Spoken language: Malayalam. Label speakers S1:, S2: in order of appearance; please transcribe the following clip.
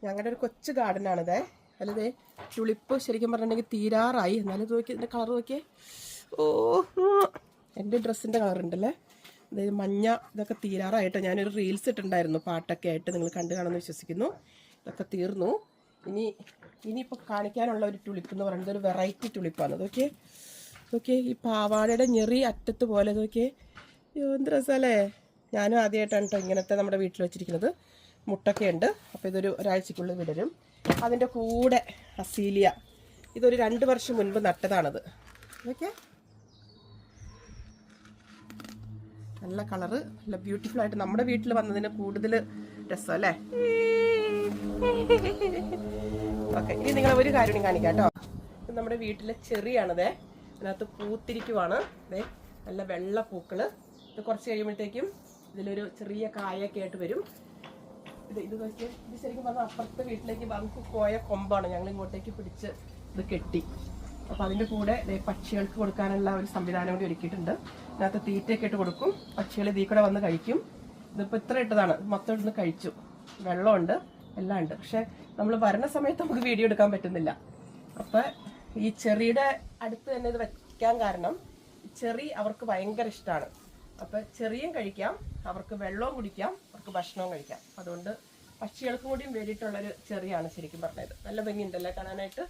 S1: ഞങ്ങളുടെ ഒരു കൊച്ചു ഗാർഡനാണിതേ. അല്ലതേ തുളിപ്പ് ശരിക്കും പറഞ്ഞിട്ടുണ്ടെങ്കിൽ തീരാറായി. എന്നാലും നോക്കി ഇതിൻ്റെ കളർ നോക്കിയേ. ഓ, എൻ്റെ ഡ്രസ്സിൻ്റെ കളറുണ്ടല്ലേ, അതായത് മഞ്ഞ. ഇതൊക്കെ തീരാറായിട്ട് ഞാനൊരു റീൽസ് ഇട്ടിട്ടുണ്ടായിരുന്നു പാട്ടൊക്കെ ആയിട്ട്, നിങ്ങൾ കണ്ടു കാണുമെന്ന് വിശ്വസിക്കുന്നു. ഇതൊക്കെ തീർന്നു. ഇനിയിപ്പോൾ കാണിക്കാനുള്ള ഒരു തുളിപ്പ് എന്ന് പറയുന്നത് ഒരു വെറൈറ്റി തുളിപ്പാണ്. നോക്കിയേ നോക്കിയേ, ഈ പാവാടയുടെ ഞെറി അറ്റത്ത് പോലെ നോക്കിയേ. എന്ത് രസമല്ലേ. ഞാനും ആദ്യമായിട്ടാണ് കേട്ടോ ഇങ്ങനത്തെ നമ്മുടെ വീട്ടിൽ വെച്ചിരിക്കുന്നത്. മുട്ടൊക്കെ ഉണ്ട്. അപ്പോൾ ഇതൊരു ഒരാഴ്ചക്കുള്ളിൽ വിടരും. അതിൻ്റെ കൂടെ അസീലിയ, ഇതൊരു 2 വർഷം മുൻപ് നട്ടതാണത്. ഓക്കെ, നല്ല കളറ്, നല്ല ബ്യൂട്ടിഫുൾ ആയിട്ട് നമ്മുടെ വീട്ടിൽ വന്നതിന് കൂടുതൽ രസം അല്ലേ. ഓക്കെ, ഇനി നിങ്ങളെ ഒരു കാര്യം കാണിക്കാം കേട്ടോ. ഇത് നമ്മുടെ വീട്ടിലെ ചെറിയാണതേ. അതിനകത്ത് പൂത്തിരിക്കുവാണ്. അതെ, നല്ല വെള്ള പൂക്കള്. ഇത് കുറച്ച് കഴിയുമ്പോഴത്തേക്കും ഇതിലൊരു ചെറിയ കായൊക്കെ ആയിട്ട് വരും. ഇത് നോക്കിയാൽ ഇത് ശരിക്കും പറഞ്ഞാൽ അപ്പുറത്തെ വീട്ടിലേക്ക് നമുക്ക് പോയ കൊമ്പാണ്. ഞങ്ങൾ ഇങ്ങോട്ടേക്ക് പിടിച്ച് ഇത് കെട്ടി. അപ്പം അതിൻ്റെ കൂടെ പക്ഷികൾക്ക് കൊടുക്കാനുള്ള ഒരു സംവിധാനം കൂടി ഒരുക്കിയിട്ടുണ്ട്. ഇതിനകത്ത് തീറ്റയൊക്കെ ഇട്ട് കൊടുക്കും. പക്ഷികൾ ഇതിൽ കൂടെ വന്ന് കഴിക്കും. ഇതിപ്പോൾ ഇത്ര ഇട്ടതാണ്, മൊത്തം ഇടുന്ന് കഴിച്ചു. വെള്ളമുണ്ട്, എല്ലാം ഉണ്ട്. പക്ഷെ നമ്മൾ വരണ സമയത്ത് നമുക്ക് വീഡിയോ എടുക്കാൻ പറ്റുന്നില്ല. അപ്പം ഈ ചെറിയുടെ അടുത്ത് തന്നെ ഇത് വയ്ക്കാൻ കാരണം ചെറി അവർക്ക് ഭയങ്കര ഇഷ്ടമാണ്. അപ്പം ചെറിയും കഴിക്കാം, അവർക്ക് വെള്ളവും കുടിക്കാം, അവർക്ക് ഭക്ഷണവും കഴിക്കാം. അതുകൊണ്ട് പക്ഷികൾക്കും കൂടിയും വേണ്ടിയിട്ടുള്ളൊരു ചെറിയാണ് ശരിക്കും പറഞ്ഞത്. നല്ല ഭംഗിയുണ്ടല്ലേ കാണാനായിട്ട്.